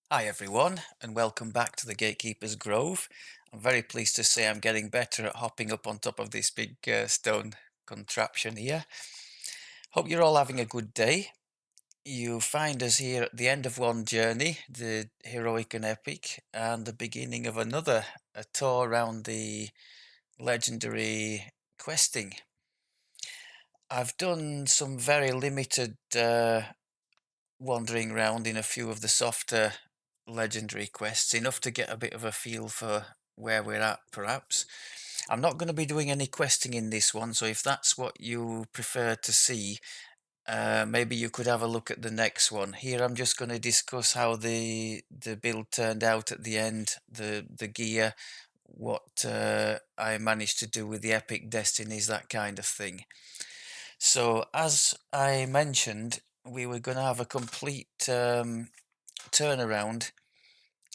Hi everyone, and welcome back to the Gatekeeper's Grove. I'm very pleased to say I'm getting better at hopping up on top of this big stone contraption here. Hope you're all having a good day. You find us here at the end of one journey, the heroic and epic, and the beginning of another, a tour around the legendary questing. I've done some very limited wandering around in a few of the softer legendary quests, enough to get a bit of a feel for where we're at, perhaps. I'm not going to be doing any questing in this one, so if that's what you prefer to see, maybe you could have a look at the next one. Here I'm just going to discuss how the build turned out at the end, the gear, what I managed to do with the epic destinies, that kind of thing. So as I mentioned, we were going to have a complete turnaround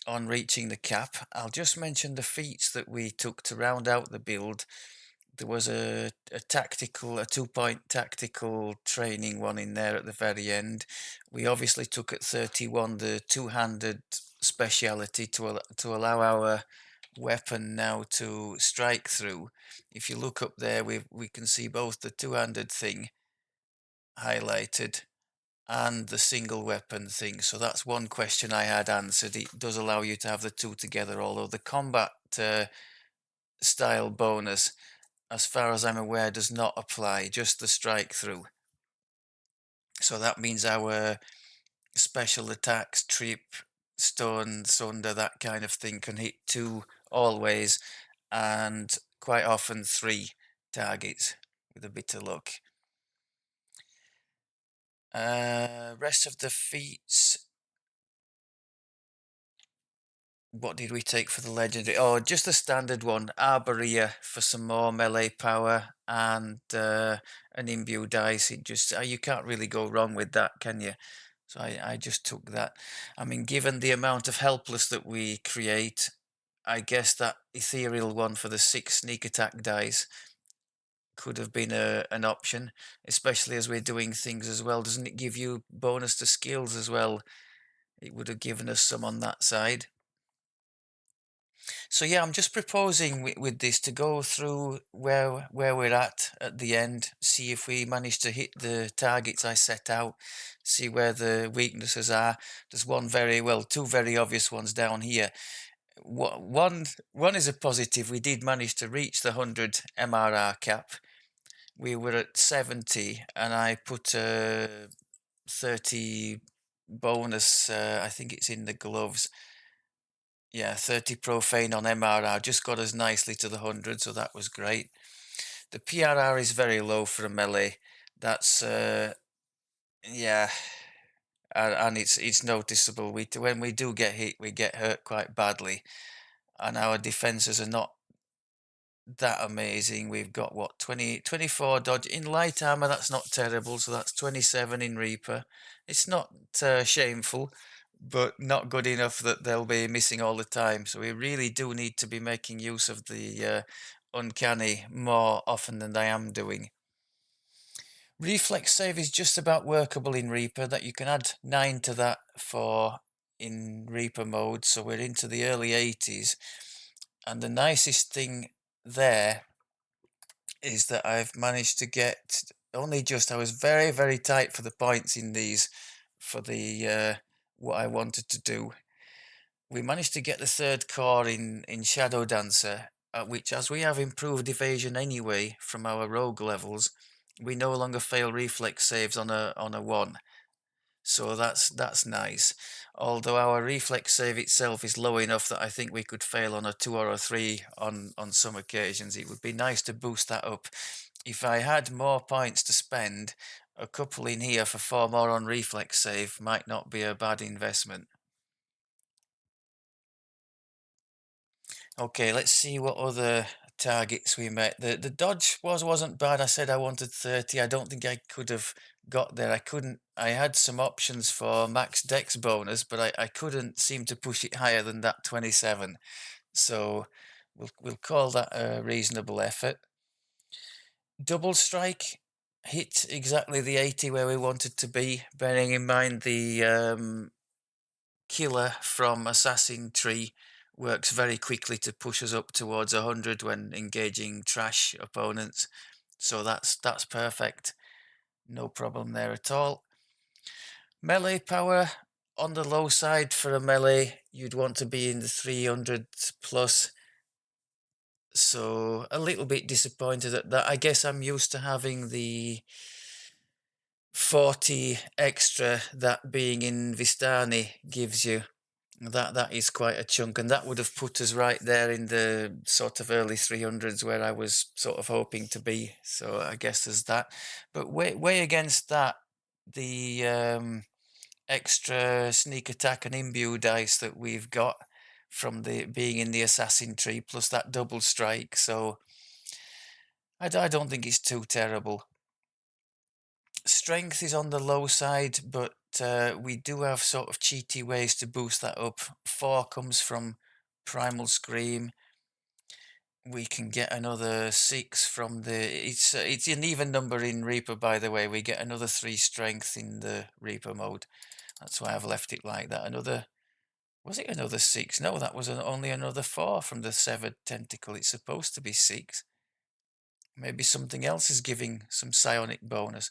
on reaching the cap. I'll just mention the feats that we took to round out the build. There was a tactical, a 2-point tactical training one in there at the very end. We obviously took at 31 the two-handed speciality to allow our weapon now to strike through. If you look up there, we can see both the two-handed thing highlighted and the single weapon thing. So that's one question I had answered. It does allow you to have the two together, although the combat style bonus, as far as I'm aware, does not apply, just the strike through. So that means our special attacks, trip, stun, sunder, that kind of thing can hit two always, and quite often three targets with a bit of luck. Rest of the feats, what did we take for the legendary? Oh, just the standard one, Arborea for some more melee power and an imbue dice. It just you can't really go wrong with that, can you? So I just took that. I mean, given the amount of helpless that we create, I guess that ethereal one for the 6 sneak attack dice could have been an option, especially as we're doing things as well. Doesn't it give you bonus to skills as well? It would have given us some on that side. So yeah, I'm just proposing with this to go through where we're at the end, see if we manage to hit the targets I set out, see where the weaknesses are. There's two very obvious ones down here. One is a positive. We did manage to reach the 100 MRR cap. We were at 70, and I put a 30 bonus. I think it's in the gloves. Yeah, 30 profane on MRR just got us nicely to the 100, so that was great. The PRR is very low for a melee. That's yeah, and it's noticeable. When we do get hit, we get hurt quite badly, and our defenses are not that amazing. We've got what 24 dodge in light armor. That's not terrible. So that's 27 in Reaper. It's not shameful, but not good enough that they'll be missing all the time. So we really do need to be making use of the uncanny more often than I am doing. Reflex save is just about workable in Reaper. That you can add 9 to that for in Reaper mode. So we're into the early 80s, and the nicest thing there is that I've managed to get only just. I was very tight for the points in these for the what I wanted to do. We managed to get the third core in Shadow Dancer, which, as we have improved evasion anyway from our rogue levels, we no longer fail reflex saves on a 1. So that's nice. Although our reflex save itself is low enough that I think we could fail on a 2 or a 3 on some occasions. It would be nice to boost that up. If I had more points to spend, a couple in here for 4 more on reflex save might not be a bad investment. Okay, let's see what other targets we met. The dodge wasn't bad. I said I wanted 30. I don't think I could have got there. I couldn't. I had some options for max dex bonus, but I couldn't seem to push it higher than that 27. So we'll call that a reasonable effort. Double strike hit exactly the 80 where we wanted to be, bearing in mind the killer from assassin tree works very quickly to push us up towards 100 when engaging trash opponents. So that's perfect. No problem there at all. Melee power on the low side for a melee, you'd want to be in the 300 plus. So a little bit disappointed at that. I guess I'm used to having the 40 extra that being in Vistani gives you. That is quite a chunk, and that would have put us right there in the sort of early 300s where I was sort of hoping to be. So I guess there's that. But way against that, the extra sneak attack and imbue dice that we've got from the being in the assassin tree, plus that double strike. So I don't think it's too terrible. Strength is on the low side, but we do have sort of cheaty ways to boost that up. 4 comes from Primal Scream. We can get another 6 from the... It's an even number in Reaper, by the way. We get another 3 strength in the Reaper mode. That's why I've left it like that. Another... Was it another 6? No, that was only another 4 from the severed tentacle. It's supposed to be 6. Maybe something else is giving some psionic bonus.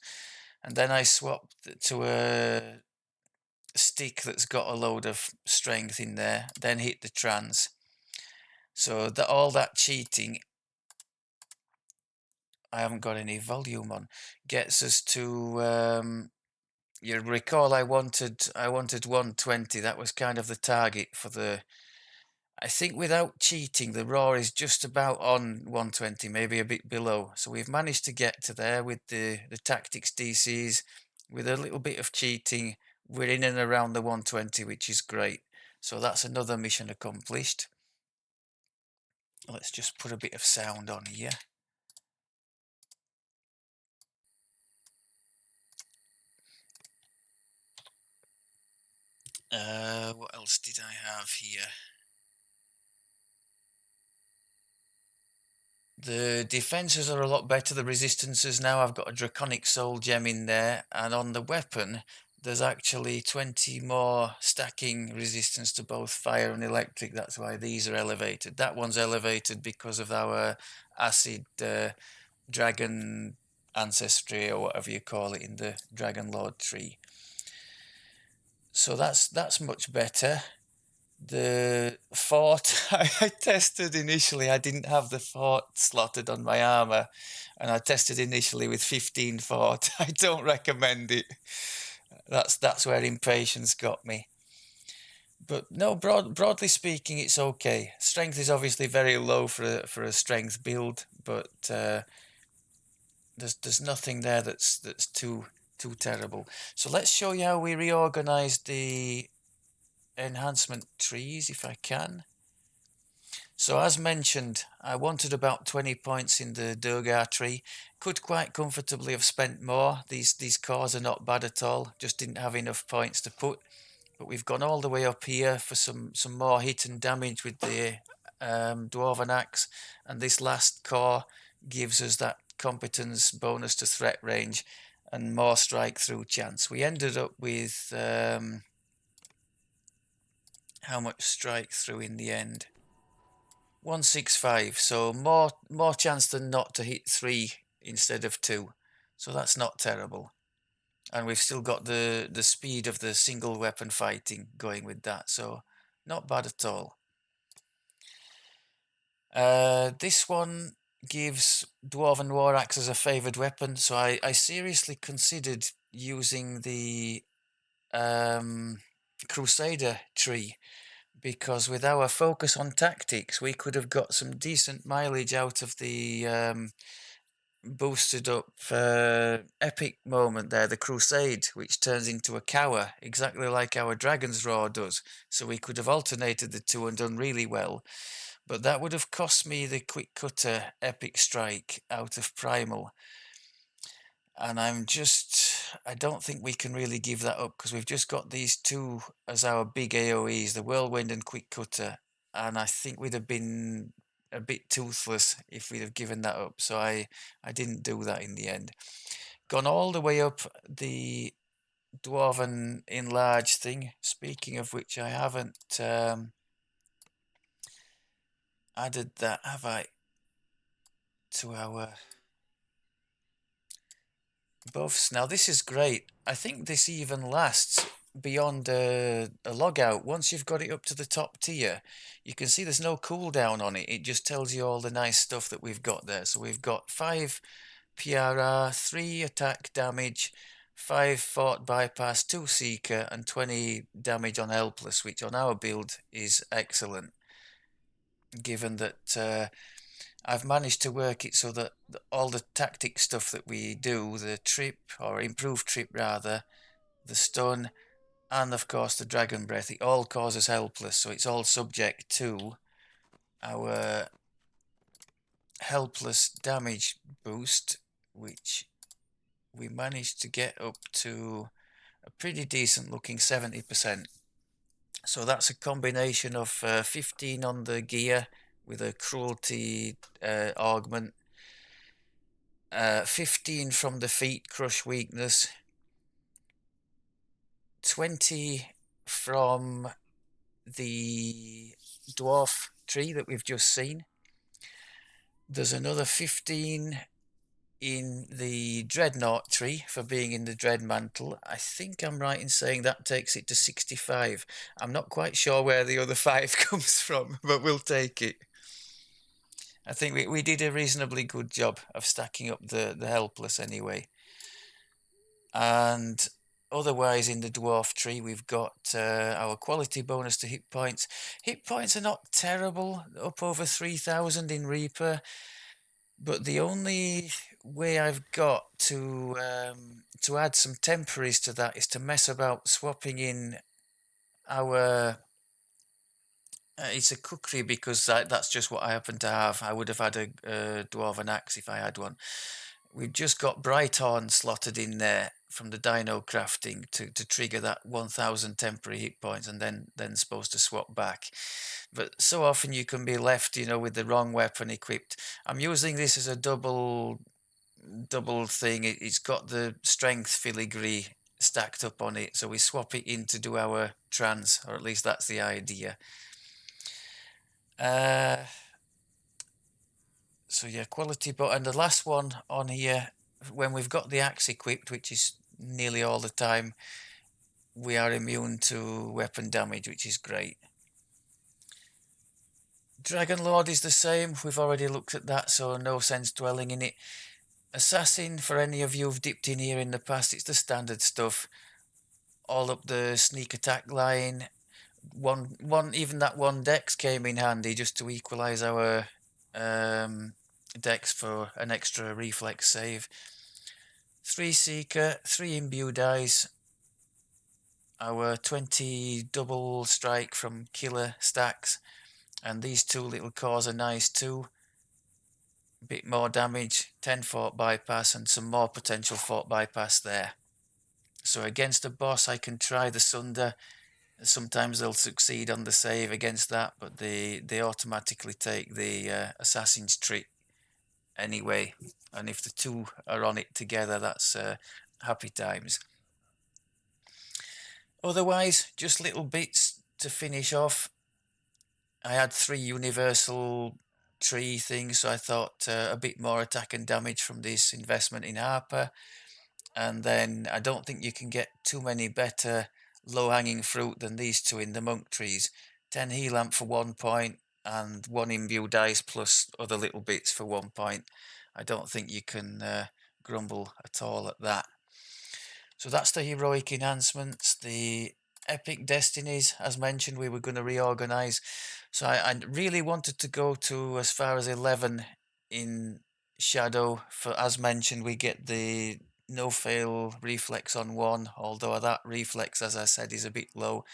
And then I swapped to a stick that's got a load of strength in there, then hit the trans. So that all that cheating, I haven't got any volume on, gets us to you recall I wanted 120. That was kind of the target for the... I think without cheating, the raw is just about on 120, maybe a bit below. So we've managed to get to there with the tactics DCs. With a little bit of cheating, we're in and around the 120, which is great. So that's another mission accomplished. Let's just put a bit of sound on here. What else did I have here? The defenses are a lot better, the resistances now. I've got a Draconic Soul Gem in there, and on the weapon, there's actually 20 more stacking resistance to both fire and electric. That's why these are elevated. That one's elevated because of our acid dragon ancestry, or whatever you call it, in the Dragon Lord tree. So that's much better. The fort I tested initially, I didn't have the fort slotted on my armor, and I tested initially with 15 fort. I don't recommend it. That's where impatience got me. But no, broadly speaking, it's okay. Strength is obviously very low for a strength build, but there's nothing there that's too terrible. So let's show you how we reorganized the enhancement trees, if I can. So as mentioned, I wanted about 20 points in the Duergar tree. Could quite comfortably have spent more. These cores are not bad at all. Just didn't have enough points to put. But we've gone all the way up here for some more hit and damage with the dwarven axe. And this last core gives us that competence bonus to threat range and more strike through chance. We ended up with how much strike through in the end? 165, so more chance than not to hit 3 instead of 2. So that's not terrible. And we've still got the speed of the single weapon fighting going with that, so not bad at all. This one gives Dwarven War Axe as a favoured weapon, so I seriously considered using the Crusader tree, because with our focus on tactics, we could have got some decent mileage out of the boosted up epic moment there, the Crusade, which turns into a cower, exactly like our Dragon's Roar does. So we could have alternated the two and done really well. But that would have cost me the Quick Cutter Epic Strike out of Primal. And I don't think we can really give that up, because we've just got these two as our big AoEs, the Whirlwind and Quick Cutter. And I think we'd have been a bit toothless if we'd have given that up. So I didn't do that in the end. Gone all the way up the dwarven enlarge thing. Speaking of which, I haven't added that, have I, to our buffs? Now this is great. I think this even lasts beyond a logout. Once you've got it up to the top tier, you can see there's no cooldown on it. It just tells you all the nice stuff that we've got there. So we've got 5 PRR, 3 attack damage, 5 fort bypass, 2 seeker, and 20 damage on helpless, which on our build is excellent, given that I've managed to work it so that all the tactic stuff that we do, the trip, or improved trip rather, the stun, and of course the dragon breath, it all causes helpless, so it's all subject to our helpless damage boost, which we managed to get up to a pretty decent looking 70%. So that's a combination of 15 on the gear with a cruelty augment, 15 from the feat crush weakness, 20 from the dwarf tree that we've just seen. There's another 15 in the dreadnought tree for being in the dread mantle. I think I'm right in saying that takes it to 65. I'm not quite sure where the other 5 comes from, but we'll take it. I think we did a reasonably good job of stacking up the helpless anyway. And otherwise in the dwarf tree we've got our quality bonus to hit points. Hit points are not terrible, up over 3,000 in Reaper, but the only way I've got to add some temporaries to that is to mess about swapping in our it's a cookery, because that's just what I happen to have. I would have had a dwarven axe if I had one. We've just got Brighthorn slotted in there from the dino crafting to trigger that 1,000 temporary hit points, and then supposed to swap back. But so often you can be left, with the wrong weapon equipped. I'm using this as a double thing. It's got the strength filigree stacked up on it, so we swap it in to do our trans, or at least that's the idea. So yeah, quality, and the last one on here, when we've got the axe equipped, which is nearly all the time, we are immune to weapon damage, which is great. Dragon Lord is the same. We've already looked at that, so no sense dwelling in it. Assassin, for any of you who've dipped in here in the past, it's the standard stuff. All up the sneak attack line. Even that one dex came in handy just to equalize our dex for an extra reflex save. 3 seeker, 3 imbue dice, our 20 double strike from killer stacks, and these 2 little cores are nice too. Bit more damage, 10 fort bypass, and some more potential fort bypass there. So against a boss I can try the Sunder. Sometimes they'll succeed on the save against that, but they automatically take the assassin's trick anyway, and if the 2 are on it together, that's happy times. Otherwise, just little bits to finish off. I had 3 universal tree things, so I thought a bit more attack and damage from this investment in Harper. And then I don't think you can get too many better low-hanging fruit than these 2 in the monk trees. 10 heal amp for 1 point, and 1 imbue dice plus other little bits for 1 point. I don't think you can grumble at all at that. So that's the heroic enhancements. The epic destinies, as mentioned, we were going to reorganize. So I really wanted to go to as far as 11 in Shadow. For, as mentioned, we get the no fail reflex on 1, although that reflex, as I said, is a bit low.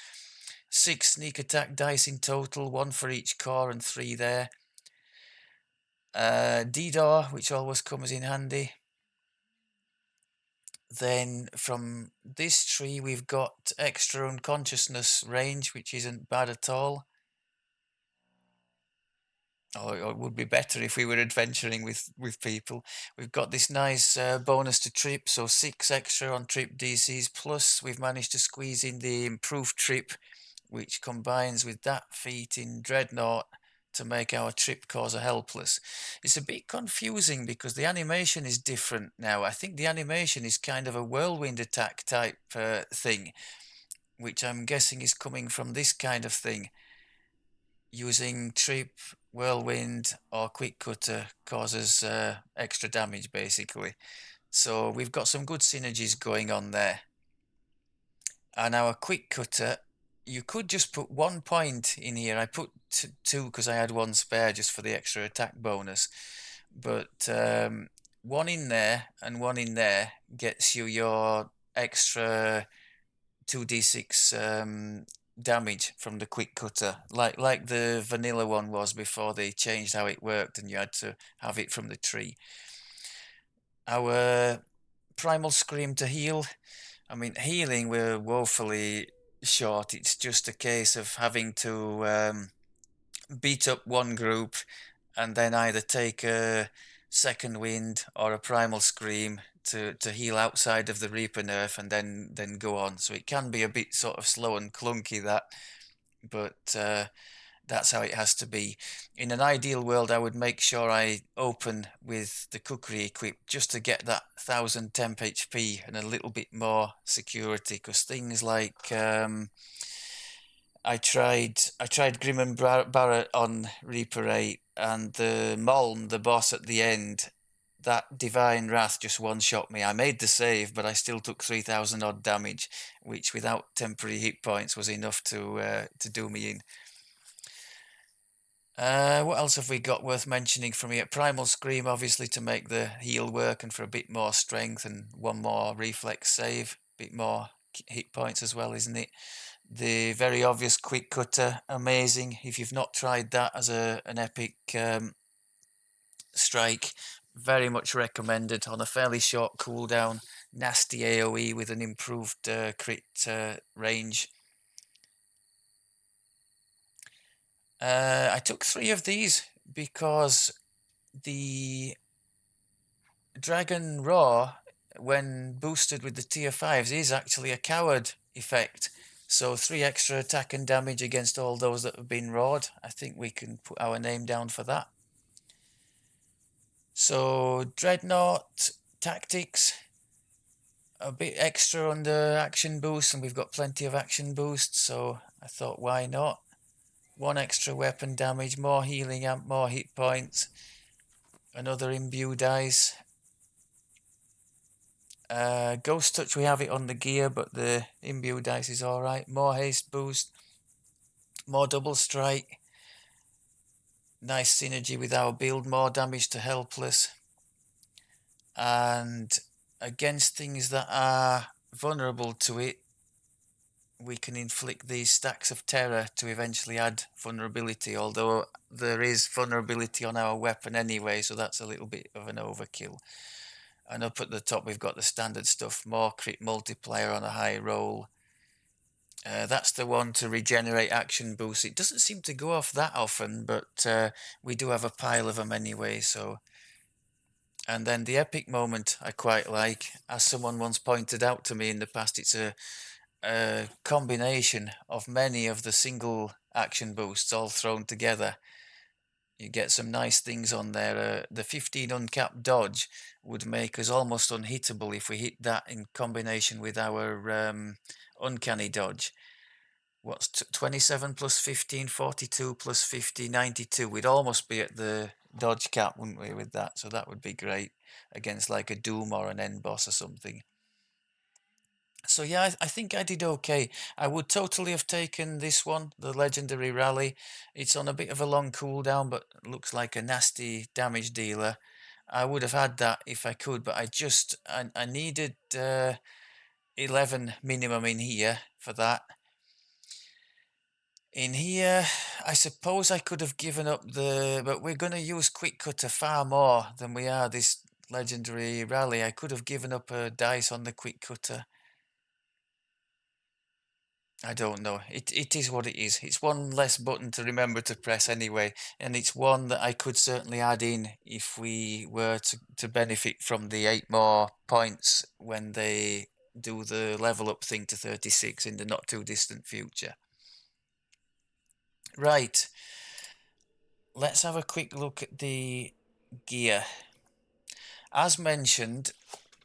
6 sneak attack dice in total, 1 for each core and 3 there. DDO, which always comes in handy. Then from this tree we've got extra unconsciousness range, which isn't bad at all. Or it would be better if we were adventuring with people. We've got this nice bonus to trip, so 6 extra on trip DCs, plus we've managed to squeeze in the improved trip, which combines with that feat in Dreadnought to make our trip causer helpless. It's a bit confusing because the animation is different now. I think the animation is kind of a whirlwind attack type thing, which I'm guessing is coming from this kind of thing. Using trip, whirlwind, or quick cutter causes extra damage basically. So we've got some good synergies going on there. And our quick cutter, you could just put 1 point in here. I put two because I had one spare just for the extra attack bonus. But one in there and one in there gets you your extra 2d6 damage from the quick cutter, like the vanilla one was before they changed how it worked and you had to have it from the tree. Our primal scream to heal, I mean, healing we're woefully short. It's just a case of having to beat up one group and then either take a second wind or a primal scream to heal outside of the Reaper nerf and then go on. So it can be a bit sort of slow and clunky that, but that's how it has to be. In an ideal world, I would make sure I open with the cookery equipped just to get that 1000 temp HP and a little bit more security, because things like I tried Grim and Barrett on Reaper 8, and the Moln, the boss at the end, that Divine Wrath just one-shot me. I made the save, but I still took 3000 odd damage, which without temporary hit points was enough to do me in. What else have we got worth mentioning from here? Primal Scream, obviously, to make the heal work and for a bit more strength and one more reflex save, bit more hit points as well, isn't it? The very obvious quick cutter, amazing. If you've not tried that as an epic strike, very much recommended on a fairly short cooldown. Nasty AoE with an improved crit range. I took 3 of these because the Dragon Raw, when boosted with the tier 5s, is actually a coward effect. So 3 extra attack and damage against all those that have been rawed. I think we can put our name down for that. So Dreadnought Tactics, a bit extra on the action boost, and we've got plenty of action boosts, so I thought why not? 1 extra weapon damage, more healing amp, more hit points, another imbue dice. Ghost Touch, we have it on the gear, but the imbue dice is alright. More haste boost, more double strike, nice synergy with our build, more damage to helpless. And against things that are vulnerable to it, we can inflict these stacks of terror to eventually add vulnerability, although there is vulnerability on our weapon anyway, so that's a little bit of an overkill. And up at the top we've got the standard stuff, more crit multiplier on a high roll. That's the one to regenerate action boost. It doesn't seem to go off that often, but we do have a pile of them anyway, so... And then the epic moment I quite like, as someone once pointed out to me in the past, it's a combination of many of the single action boosts all thrown together. You get some nice things on there. The 15 uncapped dodge would make us almost unhittable if we hit that in combination with our uncanny dodge. What's 27 plus 15, 42 plus 50, 92. We'd almost be at the dodge cap, wouldn't we, with that? So that would be great against like a Doom or an end boss or something. So yeah, I think I did okay. I would totally have taken this one, the Legendary Rally. It's on a bit of a long cooldown, but looks like a nasty damage dealer. I would have had that if I could, but I needed 11 minimum in here for that. In here, I suppose I could have given up but we're going to use Quick Cutter far more than we are this Legendary Rally. I could have given up a dice on the Quick Cutter. I don't know. It is what it is. It's one less button to remember to press anyway, and it's one that I could certainly add in if we were to benefit from the 8 more points when they do the level up thing to 36 in the not too distant future. Right, let's have a quick look at the gear. As mentioned,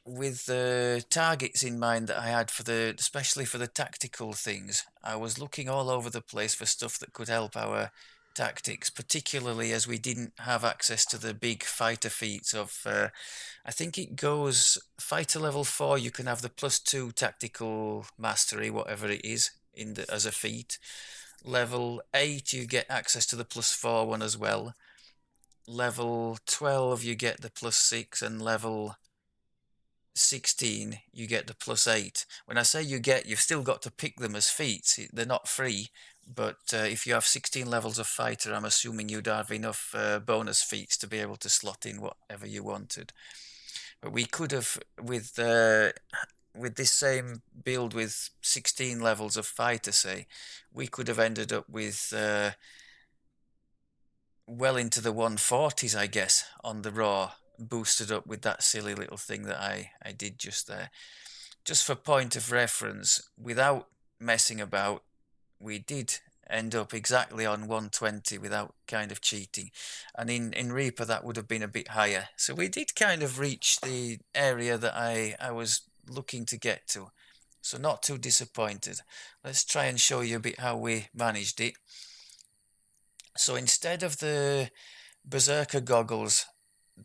with the targets in mind that I had for the, especially for the tactical things, I was looking all over the place for stuff that could help our tactics, particularly as we didn't have access to the big fighter feats of, I think it goes fighter level 4, you can have the +2 tactical mastery, whatever it is, in the, as a feat. Level 8, you get access to the +4 one as well. Level 12, you get the +6, and level 16 you get the +8. When I say you get, you've still got to pick them as feats. They're not free, but if you have 16 levels of fighter, I'm assuming you'd have enough bonus feats to be able to slot in whatever you wanted. But we could have, with this same build with 16 levels of fighter, say, we could have ended up with well into the 140s, I guess, on the raw, boosted up with that silly little thing that I did just there. Just for point of reference, without messing about, we did end up exactly on 120 without kind of cheating. And in Reaper, that would have been a bit higher. So we did kind of reach the area that I was looking to get to. So not too disappointed. Let's try and show you a bit how we managed it. So instead of the Berserker goggles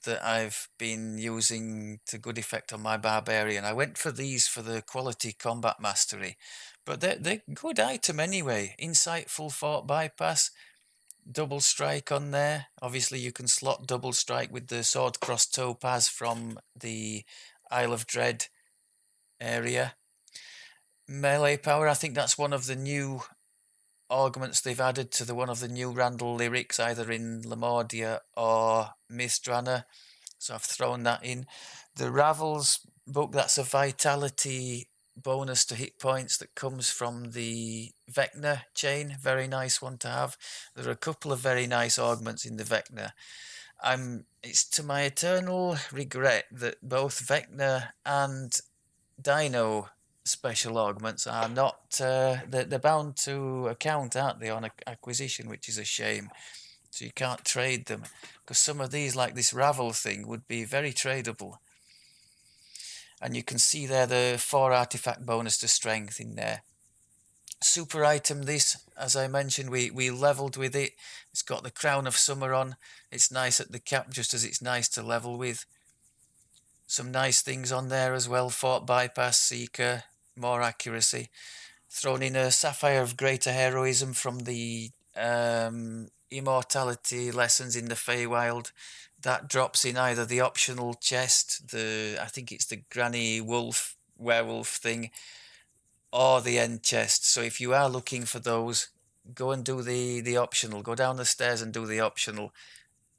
that I've been using to good effect on my barbarian, I went for these for the quality combat mastery, but they're good item anyway. Insightful fort bypass, double strike on there. Obviously you can slot double strike with the sword cross topaz from the Isle of Dread area. Melee power, I think that's one of the new augments they've added to the one of the new Randall lyrics, either in Lamordia or Mistrana. So I've thrown that in. The Ravels book, that's a vitality bonus to hit points that comes from the Vecna chain. Very nice one to have. There are a couple of very nice augments in the Vecna. It's to my eternal regret that both Vecna and Dino special augments are not, they're bound to account, aren't they, on acquisition, which is a shame. So you can't trade them, because some of these, like this Ravel thing, would be very tradable. And you can see there the 4 artifact bonus to strength in there. Super item this, as I mentioned, we leveled with it. It's got the Crown of Summer on. It's nice at the cap, just as it's nice to level with. Some nice things on there as well. Fort bypass, seeker, more accuracy. Thrown in a Sapphire of Greater Heroism from the immortality lessons in the Feywild. That drops in either the optional chest, I think it's the Granny Wolf werewolf thing, or the end chest. So if you are looking for those, go and do the optional. Go down the stairs and do the optional.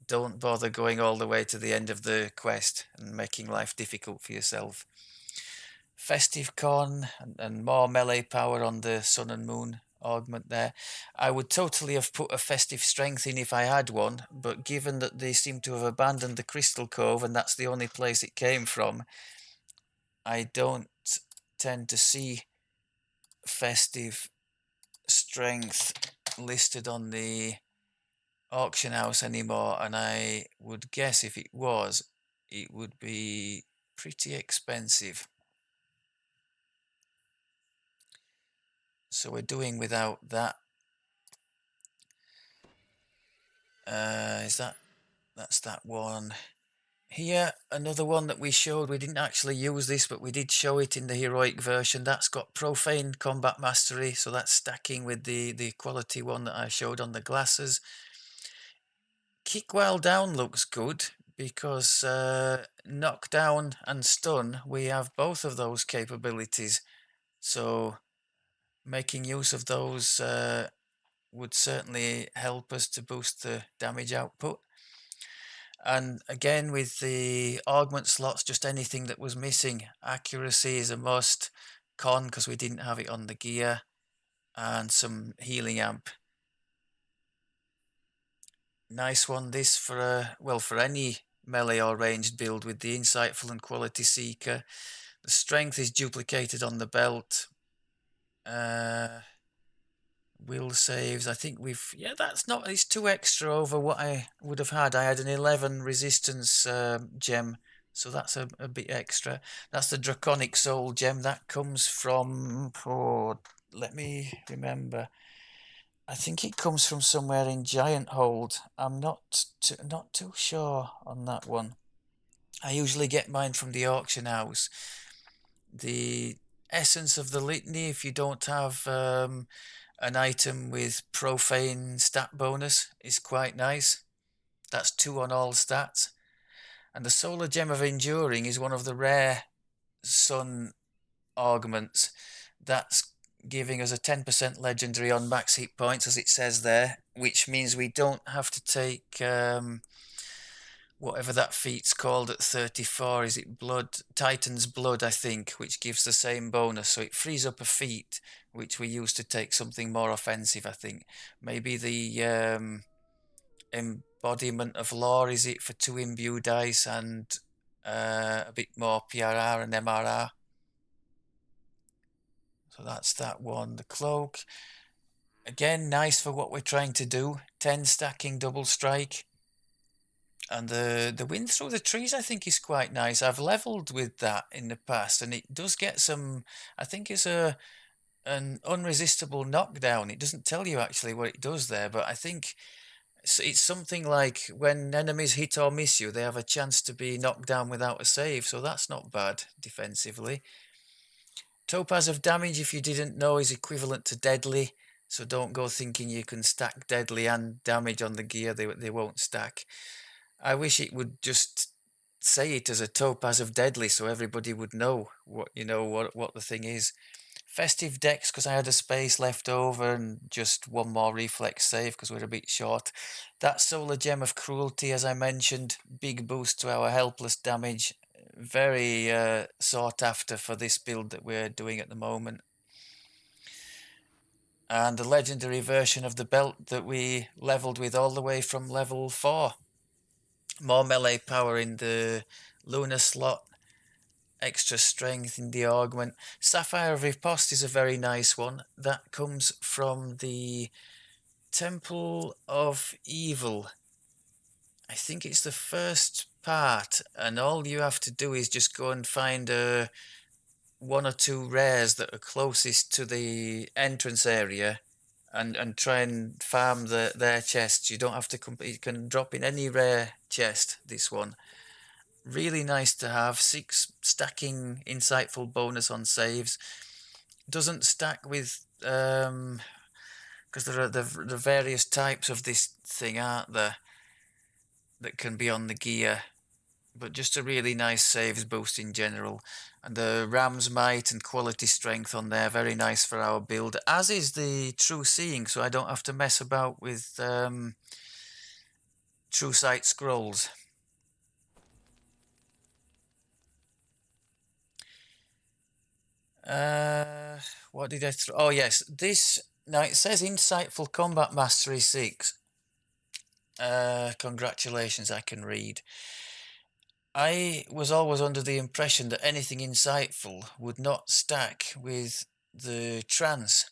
Don't bother going all the way to the end of the quest and making life difficult for yourself. Festive Con and more melee power on the Sun and Moon augment there. I would totally have put a Festive Strength in if I had one, but given that they seem to have abandoned the Crystal Cove and that's the only place it came from, I don't tend to see Festive Strength listed on the auction house anymore, and I would guess if it was, it would be pretty expensive. So we're doing without that. That's that one. Here, another one that we showed. We didn't actually use this, but we did show it in the heroic version. That's got profane combat mastery, so that's stacking with the quality one that I showed on the glasses. Kick while down looks good because knockdown and stun, we have both of those capabilities. So making use of those would certainly help us to boost the damage output. And again, with the augment slots, just anything that was missing. Accuracy is a must. Con, because we didn't have it on the gear. and some healing amp. Nice one, this for for any melee or ranged build with the insightful and quality seeker. The strength is duplicated on the belt. Will saves. I think yeah, that's not. It's 2 extra over what I would have had. I had an 11 resistance gem, so that's a bit extra. That's the draconic soul gem that comes from. Oh, let me remember. I think it comes from somewhere in Giant Hold. I'm not too sure on that one. I usually get mine from the auction house. The essence of the litany, if you don't have an item with profane stat bonus, is quite nice. That's 2 on all stats. And the solar gem of enduring is one of the rare sun augments. That's giving us a 10% legendary on max hit points, as it says there, which means we don't have to take whatever that feat's called at 34. Is it blood? Titan's blood, I think, which gives the same bonus. So it frees up a feat, which we use to take something more offensive, I think. Maybe the embodiment of law, is it, for 2 imbue dice and a bit more PRR and MRR. So that's that one. The cloak, again, nice for what we're trying to do. 10 stacking double strike. And the wind through the trees, I think, is quite nice. I've leveled with that in the past, and it does get some. I think it's an unresistible knockdown. It doesn't tell you actually what it does there, but I think it's something like when enemies hit or miss you, they have a chance to be knocked down without a save. So that's not bad defensively. Topaz of damage, if you didn't know, is equivalent to deadly. So don't go thinking you can stack deadly and damage on the gear. They won't stack. I wish it would just say it as a topaz of deadly so everybody would know what the thing is. Festive decks, because I had a space left over and just one more reflex save because we're a bit short. That solar gem of cruelty, as I mentioned, big boost to our helpless damage. Very sought after for this build that we're doing at the moment. And the legendary version of the belt that we leveled with all the way from level 4. More melee power in the lunar slot, extra strength in the augment. Sapphire of Riposte is a very nice one. That comes from the Temple of Evil. I think it's the first part, and all you have to do is just go and find 1 or 2 rares that are closest to the entrance area and try and farm their chests. You don't have to you can drop in any rare chest, this one. Really nice to have. 6 stacking insightful bonus on saves. Doesn't stack with because there are the various types of this thing, aren't there, that can be on the gear. But just a really nice saves boost in general. And the Ram's Might and Quality Strength on there, very nice for our build. As is the True Seeing, so I don't have to mess about with True Sight Scrolls. What did I throw? Oh, yes. This, now it says Insightful Combat Mastery 6. Congratulations, I can read. I was always under the impression that anything insightful would not stack with the trance,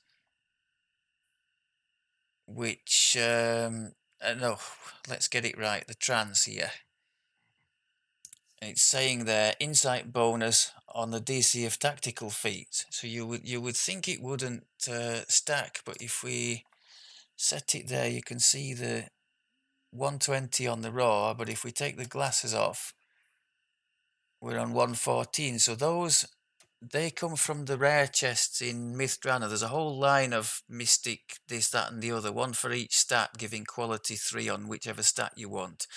which, no, let's get it right, the trance here. It's saying there, insight bonus on the DC of tactical feats. So you would think it wouldn't stack, but if we set it there, you can see the 120 on the raw, but if we take the glasses off, we're on 114. So those, they come from the rare chests in Mythdrana. There's a whole line of Mystic, this, that, and the other, one for each stat, giving quality 3 on whichever stat you want.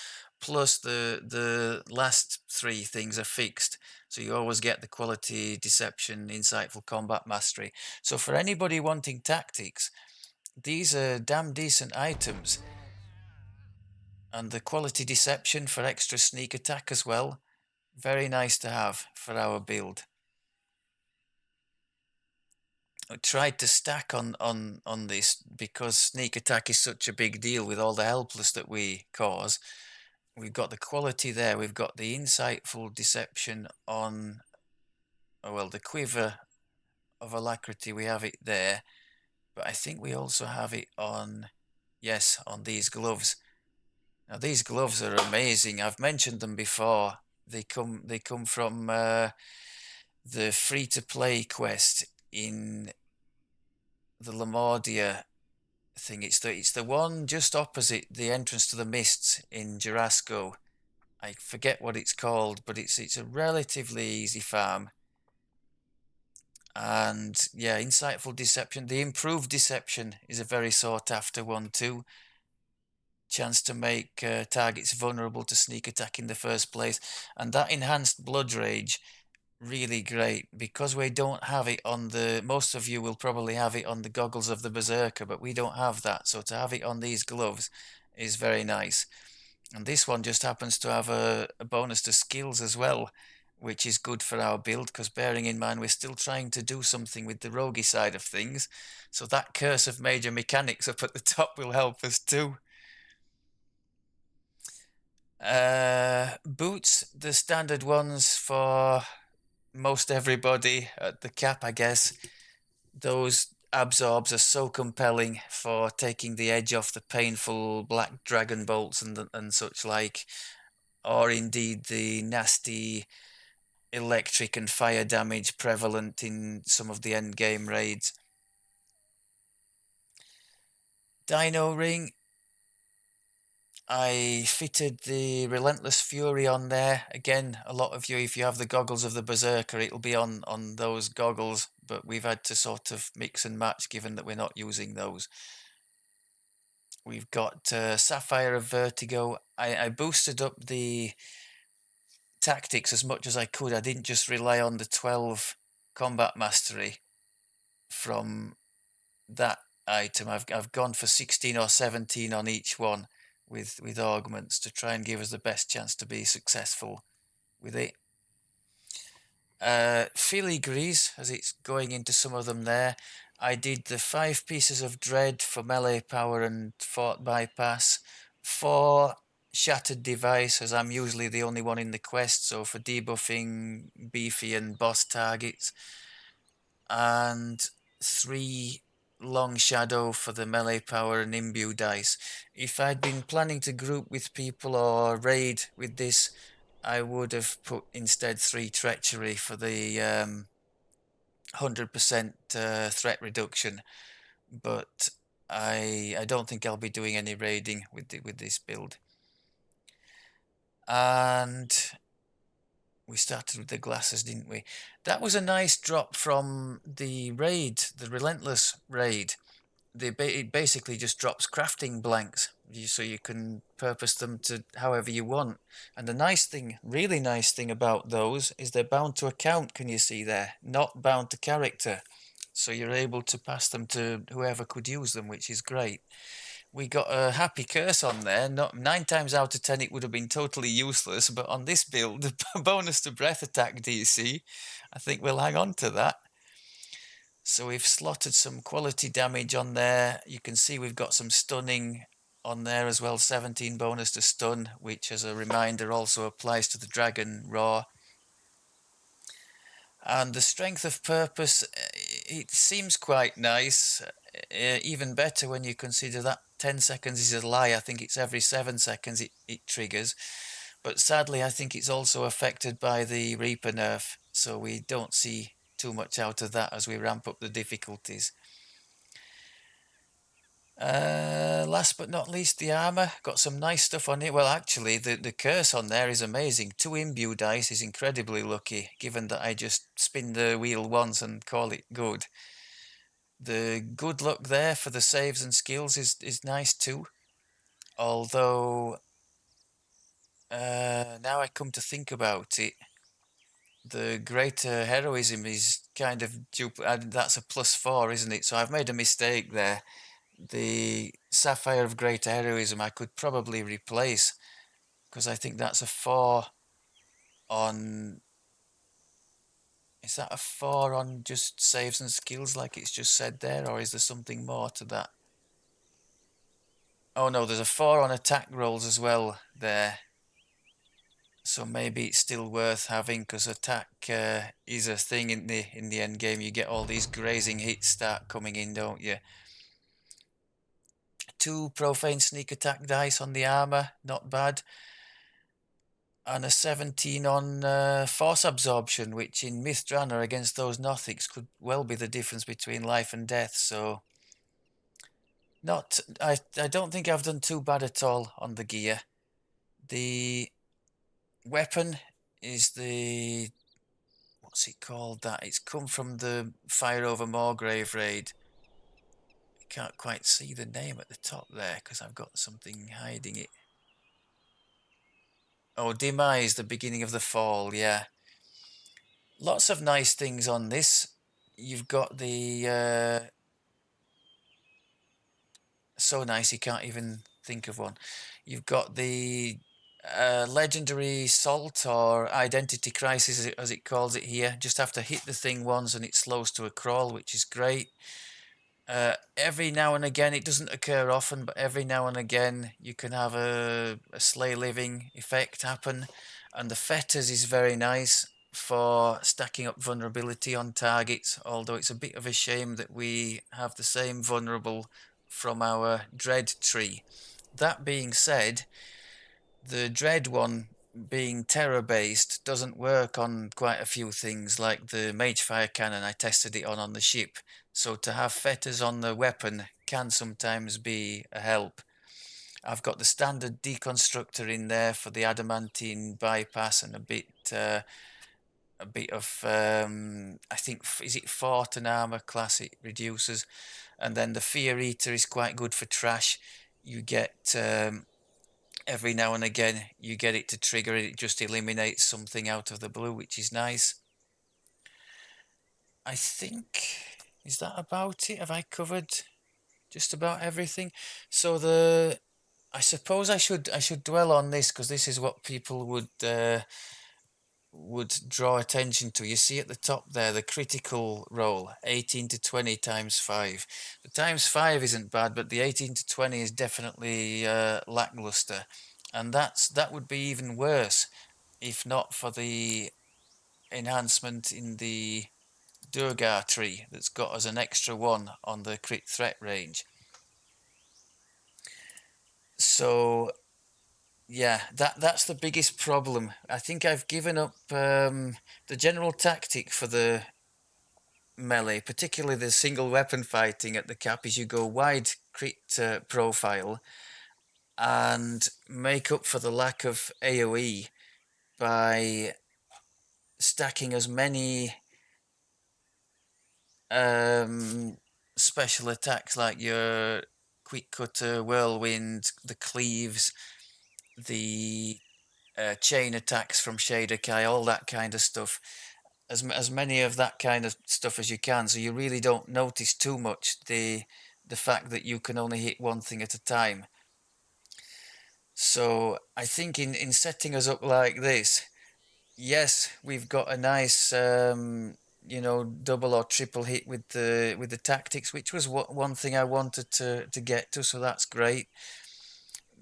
Plus the last 3 things are fixed. So you always get the quality, deception, insightful combat mastery. So for anybody wanting tactics, these are damn decent items. And the quality deception for extra sneak attack as well. Very nice to have for our build. I tried to stack on this because sneak attack is such a big deal with all the helpless that we cause. We've got the quality there. We've got the insightful deception on, oh well, the quiver of alacrity. We have it there, but I think we also have it on, yes, on these gloves. Now these gloves are amazing. I've mentioned them before. They come from the free-to-play quest in the Lamordia thing. It's the one just opposite the entrance to the mists in Jarasco. I forget what it's called, but it's a relatively easy farm. And yeah, insightful deception. The improved deception is a very sought after one too. Chance to make targets vulnerable to sneak attack in the first place, and that enhanced blood rage, really great, because we don't have it on the, most of you will probably have it on the goggles of the berserker, but we don't have that, so to have it on these gloves is very nice. And this one just happens to have a bonus to skills as well, which is good for our build, because bearing in mind we're still trying to do something with the roguey side of things, so that curse of major mechanics up at the top will help us too. Boots, the standard ones for most everybody at the cap, I guess. Those absorbs are so compelling for taking the edge off the painful black dragon bolts and such like, or indeed the nasty electric and fire damage prevalent in some of the end game raids. Dino ring, I fitted the Relentless Fury on there. Again, a lot of you, if you have the goggles of the Berserker, it'll be on those goggles, but we've had to sort of mix and match given that we're not using those. We've got Sapphire of Vertigo. I boosted up the tactics as much as I could. I didn't just rely on the 12 combat mastery from that item. I've gone for 16 or 17 on each one with augments to try and give us the best chance to be successful with it. Filigrees, as it's going into some of them there. I did the 5 pieces of dread for melee power and fort bypass. 4 shattered device, as I'm usually the only one in the quest, so for debuffing beefy and boss targets. And 3 long shadow for the melee power and imbue dice. If I'd been planning to group with people or raid with this, I would have put instead 3 treachery for the 100% threat reduction, but I don't think I'll be doing any raiding with this build. And we started with the glasses, didn't we? That was a nice drop from the raid, the Relentless raid. It basically just drops crafting blanks, so you can purpose them to however you want. And the nice thing, really nice thing about those is they're bound to account, can you see there? Not bound to character. So you're able to pass them to whoever could use them, which is great. We got a happy curse on there. Not 9 times out of 10 it would have been totally useless, but on this build, the bonus to breath attack DC, I think we'll hang on to that. So we've slotted some quality damage on there. You can see we've got some stunning on there as well, 17 bonus to stun, which as a reminder also applies to the dragon raw. And the strength of purpose, it seems quite nice, even better when you consider that 10 seconds is a lie. I think it's every 7 seconds it triggers. But sadly, I think it's also affected by the Reaper nerf, so we don't see too much out of that as we ramp up the difficulties. Last but not least, the armor. Got some nice stuff on it. Well, actually, the curse on there is amazing. 2 imbue dice is incredibly lucky, given that I just spin the wheel once and call it good. The good luck there for the saves and skills is nice too. Although, now I come to think about it, the greater heroism is kind of that's a +4, isn't it? So I've made a mistake there. The Sapphire of Greater Heroism I could probably replace, because I think that's a 4 on Is that a 4 on just saves and skills like it's just said there, or is there something more to that? Oh no, there's a 4 on attack rolls as well there. So maybe it's still worth having, because attack is a thing in the end game. You get all these grazing hits start coming in, don't you? 2 profane sneak attack dice on the armor, not bad. And a 17 on force absorption, which in Mithranor against those Nothics could well be the difference between life and death. So I don't think I've done too bad at all on the gear. The weapon is the, what's it called? That it's come from the Fire Over Moorgrave raid. I can't quite see the name at the top there because I've got something hiding it. Oh, Demise, the beginning of the fall. Yeah, lots of nice things on this. You've got the so nice you can't even think of one. You've got the legendary salt, or identity crisis as it calls it here. Just have to hit the thing once and it slows to a crawl, which is great. Every now and again, it doesn't occur often, but every now and again you can have a slay living effect happen. And the fetters is very nice for stacking up vulnerability on targets, although it's a bit of a shame that we have the same vulnerable from our dread tree. That being said, the dread one, being terror based, doesn't work on quite a few things, like the mage fire cannon. I tested it on the ship, so to have fetters on the weapon can sometimes be a help. I've got the standard deconstructor in there for the adamantine bypass, and a bit of I think, is it fort and armor class it reduces, and then the fear eater is quite good for trash. You get every now and again you get it to trigger it. It just eliminates something out of the blue, which is nice. I think, is that about it? Have I covered just about everything? So I suppose I should dwell on this, because this is what people would draw attention to. You see at the top there, the critical roll, 18 to 20 times 5. The times 5 isn't bad, but the 18 to 20 is definitely lackluster. And that would be even worse if not for the enhancement in the Duergar tree that's got us an extra 1 on the crit threat range. So yeah, that's the biggest problem. I think I've given up the general tactic for the melee, particularly the single weapon fighting at the cap, is you go wide crit profile and make up for the lack of AoE by stacking as many special attacks, like your quick cutter, whirlwind, the cleaves, the chain attacks from Shader Kai, all that kind of stuff. As many of that kind of stuff as you can, so you really don't notice too much the fact that you can only hit one thing at a time. So I think in setting us up like this, yes, we've got a nice double or triple hit with the tactics, which was one thing I wanted to get to, so that's great.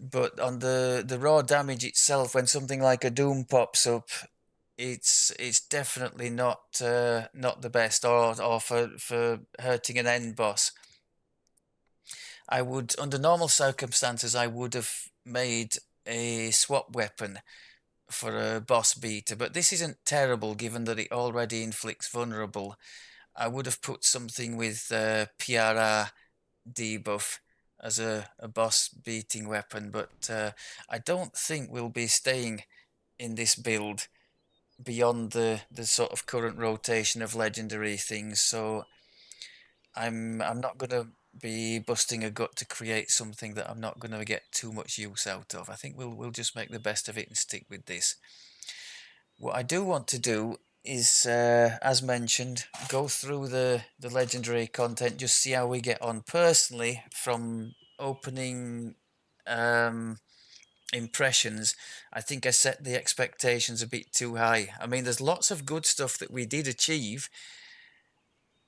But on the raw damage itself, when something like a Doom pops up, it's definitely not the best, or for hurting an end boss. I would, under normal circumstances, I would have made a swap weapon for a boss beater, but this isn't terrible given that it already inflicts vulnerable. I would have put something with PRR debuff as a boss beating weapon, but I don't think we'll be staying in this build beyond the sort of current rotation of legendary things, so I'm not going to be busting a gut to create something that I'm not going to get too much use out of. I think we'll just make the best of it and stick with this. What I do want to do is, as mentioned, go through the legendary content, just see how we get on. Personally, from opening impressions, I think I set the expectations a bit too high. I mean, there's lots of good stuff that we did achieve,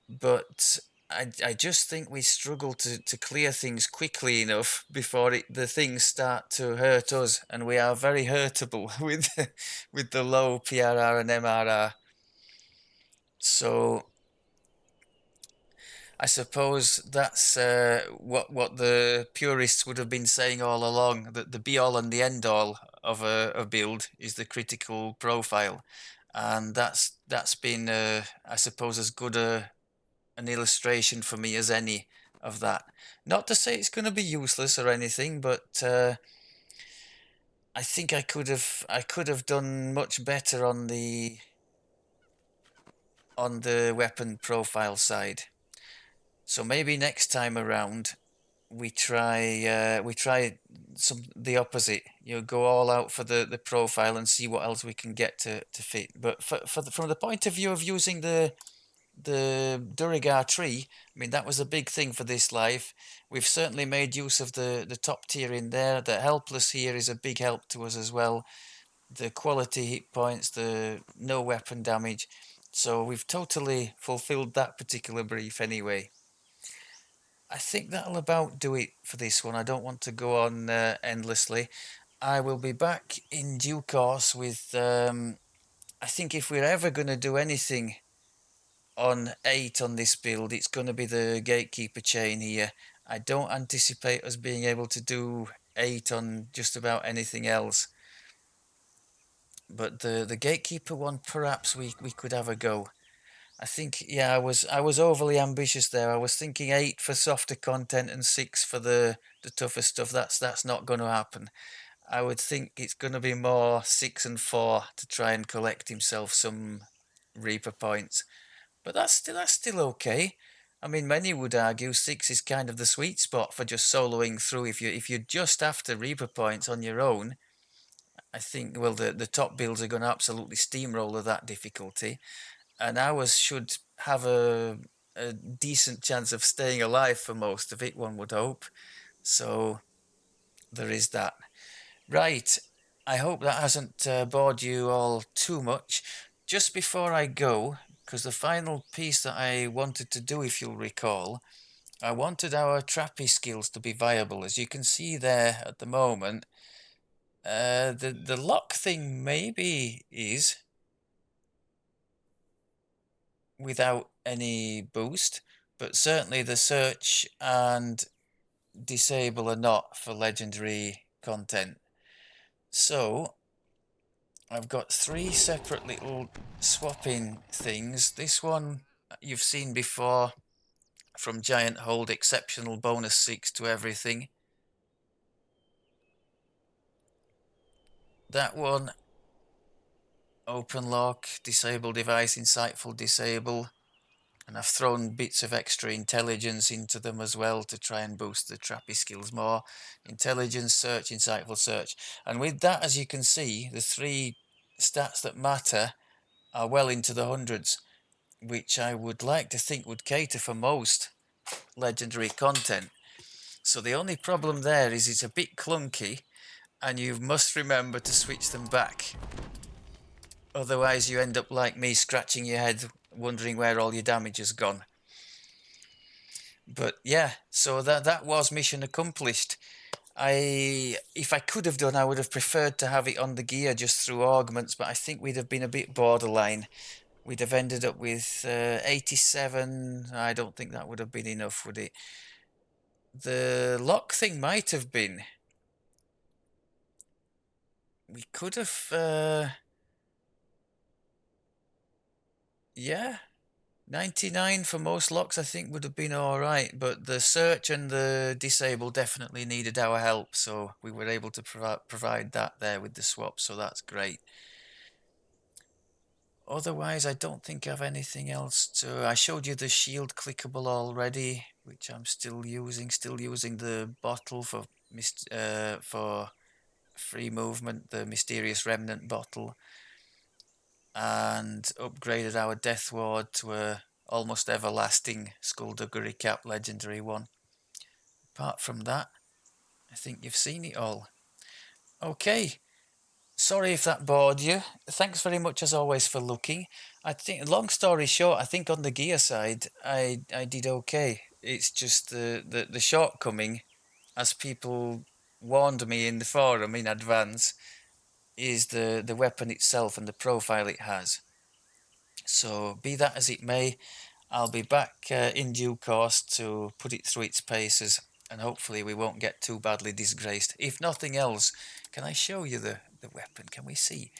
but I just think we struggle to clear things quickly enough before the things start to hurt us, and we are very hurtable with the low PRR and MRR. So I suppose that's what the purists would have been saying all along, that the be all and the end all of a build is the critical profile, and that's been I suppose as good an illustration for me as any of that. Not to say it's going to be useless or anything, but I think I could have done much better on the weapon profile side. So maybe next time around we try some the opposite. Go all out for the profile and see what else we can get to fit. But from the point of view of using the Duergar tree, I mean that was a big thing for this life. We've certainly made use of the top tier in there. The helpless here is a big help to us as well. The quality hit points, the no weapon damage. So we've totally fulfilled that particular brief anyway. I think that'll about do it for this one. I don't want to go on endlessly. I will be back in due course with. I think if we're ever going to do anything on 8 on this build, it's going to be the gatekeeper chain here. I don't anticipate us being able to do 8 on just about anything else. But the gatekeeper one, perhaps we could have a go. I think, yeah, I was overly ambitious there. I was thinking 8 for softer content and 6 for the tougher stuff. That's not going to happen. I would think it's going to be more 6 and 4 to try and collect himself some Reaper points. But that's still okay. I mean, many would argue 6 is kind of the sweet spot for just soloing through. If you're just after Reaper points on your own, I think, well, the top builds are going to absolutely steamroller that difficulty, and ours should have a decent chance of staying alive for most of it, one would hope. So there is that. Right, I hope that hasn't bored you all too much. Just before I go, because the final piece that I wanted to do, if you'll recall, I wanted our trappy skills to be viable. As you can see there at the moment, the lock thing maybe is without any boost, but certainly the search and disable are not for legendary content. So I've got 3 separate little swapping things. This one you've seen before from Giant Hold, exceptional bonus 6 to everything. That one, open lock, disable device, insightful disable. And I've thrown bits of extra intelligence into them as well to try and boost the trappy skills more. Intelligence, search, insightful search. And with that, as you can see, the 3 stats that matter are well into the hundreds, which I would like to think would cater for most legendary content. So the only problem there is it's a bit clunky, and you must remember to switch them back. Otherwise you end up like me, scratching your head, wondering where all your damage has gone. But yeah, so that was mission accomplished. If I could have done, I would have preferred to have it on the gear just through augments, but I think we'd have been a bit borderline. We'd have ended up with 87. I don't think that would have been enough, would it? The lock thing might have been. We could have, yeah, 99 for most locks I think would have been alright, but the search and the disable definitely needed our help, so we were able to provide that there with the swap, so that's great. Otherwise, I don't think I have anything else to... I showed you the shield clickable already, which I'm still using the bottle for free movement, the Mysterious Remnant bottle, and upgraded our Death Ward to a almost everlasting Skullduggery Cap legendary one. Apart from that, I think you've seen it all. Okay. Sorry if that bored you. Thanks very much as always for looking. I think, long story short, I think on the gear side, I did okay. It's just the shortcoming, as people warned me in the forum in advance, is the weapon itself and the profile it has. So be that as it may, I'll be back in due course to put it through its paces, and hopefully we won't get too badly disgraced. If nothing else, can I show you the weapon? Can we see?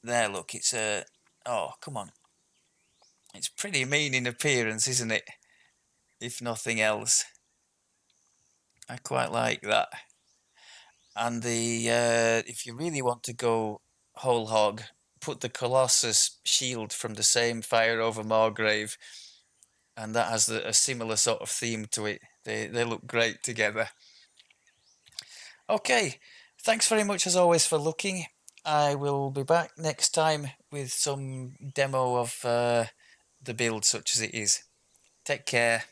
There, look, it's a... Oh, come on. It's pretty mean in appearance, isn't it? If nothing else. I quite like that. And if you really want to go whole hog, put the Colossus shield from the same Fire Over Morgrave, and that has a similar sort of theme to it. They look great together. Okay, thanks very much as always for looking. I will be back next time with some demo of the build such as it is. Take care.